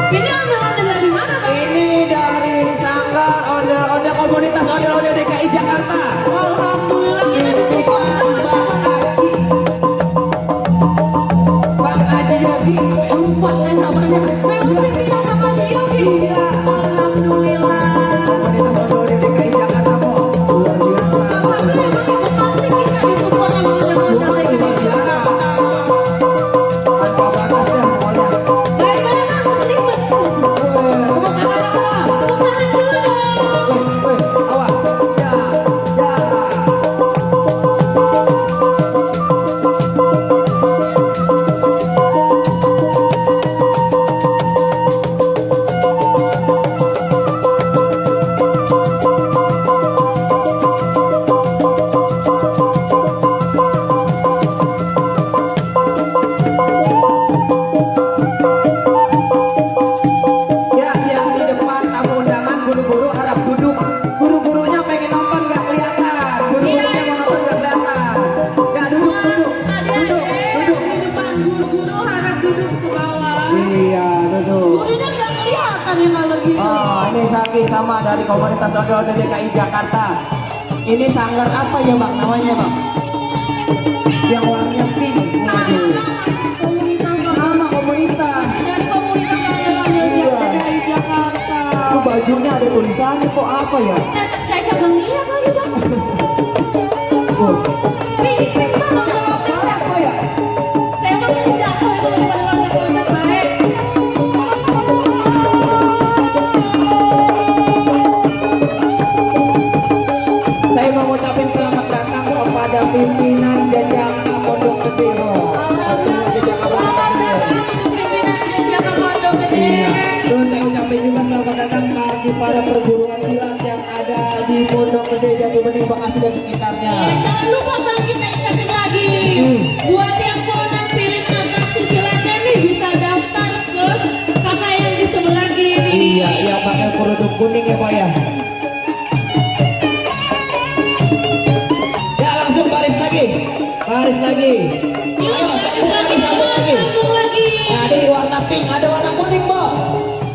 Ini ondel-ondel dari mana, Bang? Ini dari Sanggar Ondel-Ondel Komunitas Ondel-Ondel DKI Jakarta. Alhamdulillah kita disupport sama Bang Haji. Bang Haji Yogi, lupa saya namanya. Memang pimpinan Bang Haji Yogi. Iya. Alhamdulillah. Komunitas Ondel-Ondel DKI Jakarta kok. Luar biasa. Alhamdulillah emang itu pasti kita disupport sama ondel-ondel DKI Jakarta. Tanpa batasnya pokoknya. Baik, Bang, mending betul. Tepuk tangan semua. Tepuk tangan dulu dong. Weh, awas. Ya, ya. Ya, yang di depan tamu undangan guru-guru harap duduk. Guru-gurunya pengen nonton nggak kelihatan. Guru-gurunya mau nonton nggak kelihatan. Ya duduk, duduk, duduk, duduk. Di depan guru-guru harap duduk ke bawah. Iya, duduk. Gurunya nggak kelihatan ya kalau gitu. Oh, ini Saki sama dari komunitas Ondel-Ondel DKI Jakarta. Ini sanggar apa ya bang? Namanya bang? Yang warnanya pink. Waduh. Nama komunitas. Dari komunitas ondel-ondel DKI Jakarta. Oh, bajunya ada tulisannya kok apa ya? Saya kagak lihat lagi, Bang. Oh, Pink banget ondel-ondel. apa ya? Saya mah kan jatuh itu daripada loncat-loncat baik. Saya mau ngucapin selamat datang kepada pimpinan Jajaka Pondok Gede. Oh, artinya Jajaka Pondok Selamat Gede. datang untuk pimpinan Jajaka Pondok Gede. Iya. Terus saya ucapin juga selamat datang bagi para perguruan silat yang ada di Pondok Gede, Jatibening, Bekasi dan sekitarnya. Jangan lupa Bang, kita ingetin lagi. Buat yang mau nampilin atraksi silatnya nih bisa daftar ke kakak yang di sebelah kiri. Iya, yang pakai kerudung kuning ya Pak ya. Ya langsung baris lagi, baris lagi. Yuk, Ayo, sambung lagi, sambung lagi. sambung lagi. Nah, ada warna pink, ada warna kuning Pak.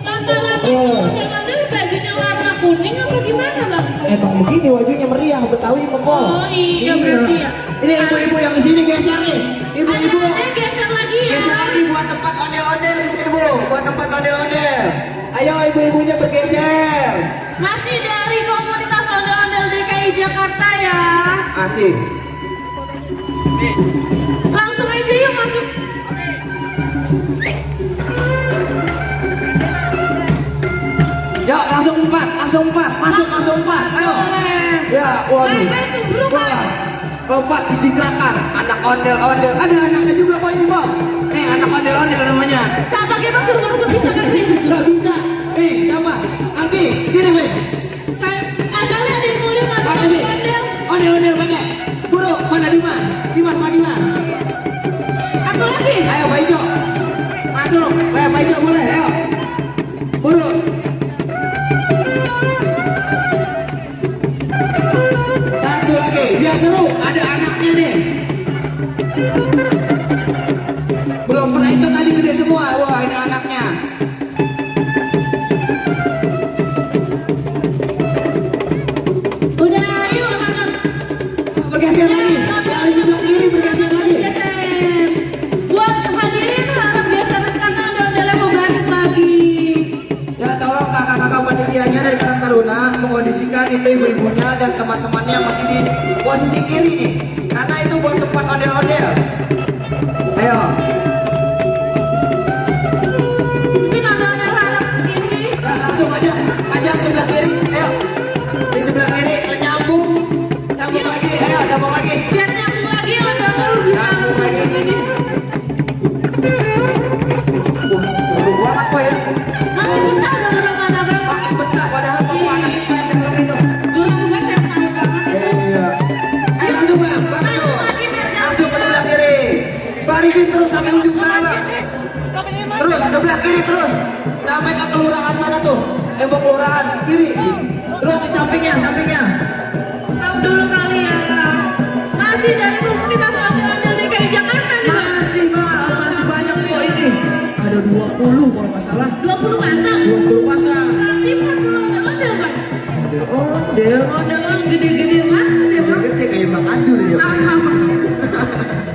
Rata-rata Oh. ondel-ondel bajunya warna kuning apa gimana, Bang? Emang begini wajunya meriah Betawi Mempol. Oh iya berarti ya. Ini ibu-ibu yang di sini geser nih. Ibu-ibu. Ada geser lagi ya. Geser lagi buat tempat ondel-ondel ibu, buat tempat ondel-ondel. Ayo ibu-ibunya bergeser. Masih dari komunitas ondel-ondel DKI Jakarta ya. Asik. Langsung aja yuk masuk. Ya langsung empat, masuk langsung empat. Ayo. Ya, waduh. Baik, tunggu dulu, Pak. Wah, empat dicikrakan. Anak ondel-ondel. Ada anaknya juga Pak ini Pak. Nih anak ondel-ondel namanya. Siapa kita suruh masuk bisa kan sih? Nggak bisa. Nih siapa? Abi, sini Be. Ada lihat di mulut ada Abi. ondel. Ondel-ondel pakai. Buru, mana Dimas? Dimas, mana Dimas? Aku lagi. Ayo Pak Ijo. Masuk. Ayo Pak Ijo boleh, ayo. Buru. Satu lagi, biar seru. Ada anaknya nih. Belum pernah itu tadi gede semua. Wah, ini anaknya. Udah ayo anak. Bergeser lagi. Yang di sebelah kiri bergeser lagi. Geser. Buat hadirin harap geseran karena ondel-ondelnya mau gratis lagi. Ya tolong kakak-kakak panitianya dari Karang Taruna mengkondisikan itu ibu-ibunya dan teman-temannya yang masih di posisi kiri nih. Karena itu buat tempat ondel-ondel. Ayo. Mungkin ondel-ondel harap begini. Nah, langsung aja, pajang sebelah kiri, ayo. Di sebelah kiri, nyambung, sambung lagi, ayo, sambung lagi. Biar nyambung lagi ondel-ondel bisa Nyambung lagi. begini. Seru banget kok ya. Masih betah ondel-ondel mana, Bang? Makin betah, padahal mau panas banget belum itu. Dulu juga saya tahu banget itu. Iya. Ayo langsung bang, Masuk lagi biar nyambung. langsung ke sebelah kiri. Barisin terus sampai ujung sana bang. Terus sebelah kiri terus. Sampai ke kelurahan sana tuh. Tembok kelurahan kiri. Terus di sampingnya, sampingnya. Tahu dulu kali ya. Masih dari komunitas ondel-ondel DKI Jakarta nih bang. Masih Pak, masih banyak kok ini. Ada 20 kalau nggak salah. 20 pasang. 20 pasang. Nanti 40 ondel-ondel bang. Ondel. Ondel-ondel gede-gede banget ya bang. Gede kayak Bang Adul ya.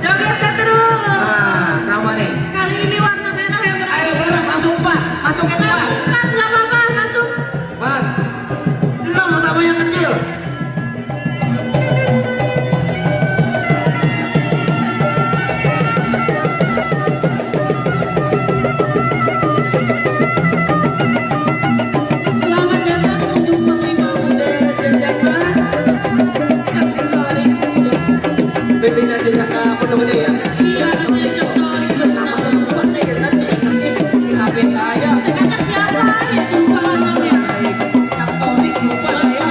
Joget terus. Ah, sama nih. Kali ini warna merah ya bang. Ayo bareng langsung 4. Masukin 4. Nggak apa-apa, masuk. 4. 6 sama yang kecil. Selamat datang untuk penerima budaya Jakarta. Bebina Jejaka mudah-mudahan ya. Iya, namanya Cokori. Iya, nama lupa saya kan saya ingat di HP saya. Kata siapa? Ya lupa namanya. Saya Cokori lupa saya.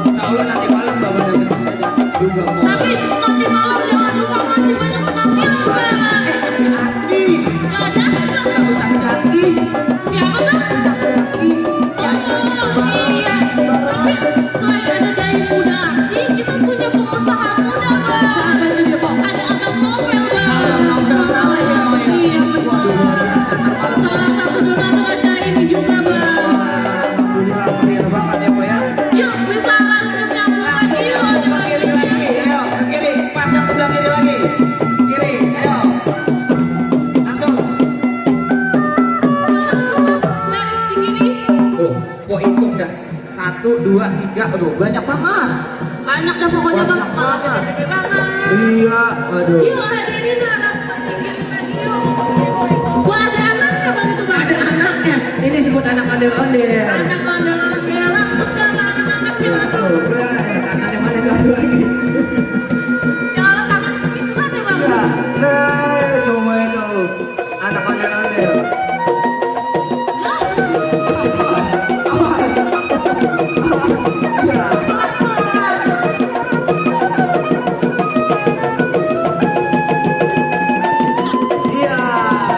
Insya Allah nanti malam bawa dengan juga mau. Tapi nanti malam jangan lupa masih banyak penampilan bang. Artis. Jangan datang. Ustaz Jaki. Siapa bang? Ustaz Jaki. Oh iya. Tapi selain ada daya muda asli, kita punya pengusaha muda bang. Siapa itu dia, Pak? Ada abang Novel bang. Abang Novel salah ya, Pak, ya? Iya betul. Salah satu donatur acara ini juga bang. Alhamdulillah meriah banget ya, Pak ya. Yuk bisa lanjut nyambung lagi yuk. Ke kiri lagi, ayo ke kiri, pas yang sebelah kiri lagi, kiri, ayo, langsung. Oh, kok hitung dah, 1, 2, 3, aduh banyak banget. Banyak dah pokoknya bang. Banyak banget. Gede banget. Iya, aduh. Yuk hadirin harap pinggir lagi yuk. Wah ada anaknya bang itu bang. Ada anaknya, ini disebut anak ondel-ondel. Anak ondel-ondel langsung ke anak-anaknya langsung. Oh, tangannya mana tuh aduh lagi. Ya Allah tangan begitu kan ya bang. Ya, coba itu anak ondel-ondel. Ya. Iya.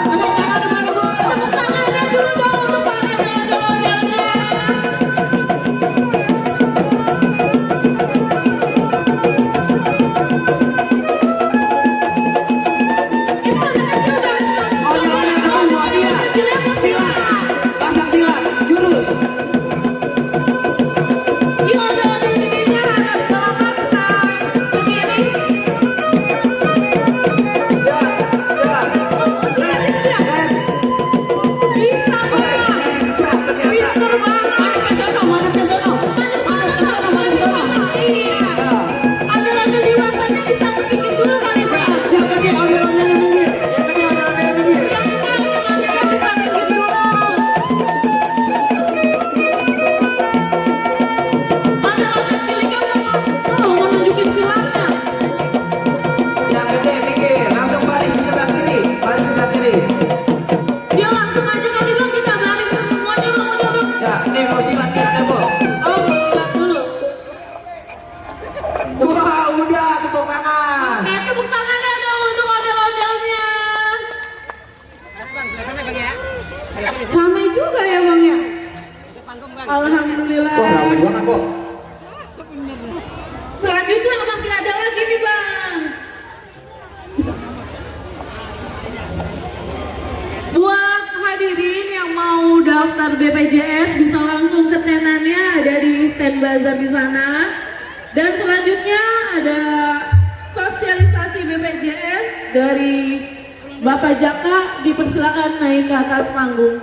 Tepuk tangan mana Bu? Tangannya dulu dong untuk para ondel-ondelnya. Ondel-ondel kedua silat. Silat. Pasang silat. Jurus. Yuk ondel-ondelnya harap bawa pasang ke kiri. Ya, ya. Left, left. Bisa bang. Pinter banget. Madep ke sono, madep ke sono. Madep ke sono, madep ke sono. Iya. Ondel-ondel dewasanya bisa ke pinggir dulu kali bang. Yang kedua ondel-ondelnya minggir. Yang kedua ondel-ondelnya minggir. Ondel-ondelnya bisa pinggir dulu. Ondel-ondel ciliknya mau nunjukin silatnya. Yang gede minggir. Langsung baris di sebelah kiri. Baris sebelah kiri. Dia langsung aja kali bang kita balik ke semuanya bang udah bang. Ya, ini mau silat-silatnya, Bu. Oh mau silat dulu. Wah, udah tepuk tangan. Oke tepuk tangannya dong untuk ondel-ondelnya. Ramai juga ya bang ya. Alhamdulillah. Wah, ramai banget, Bu. Selanjutnya masih ada lagi nih bang. Buat hadirin yang mau daftar BPJS bisa langsung ke tenannya ada di stand bazar di sana. Dan selanjutnya ada sosialisasi BPJS dari Bapak Jaka, dipersilakan naik ke atas panggung.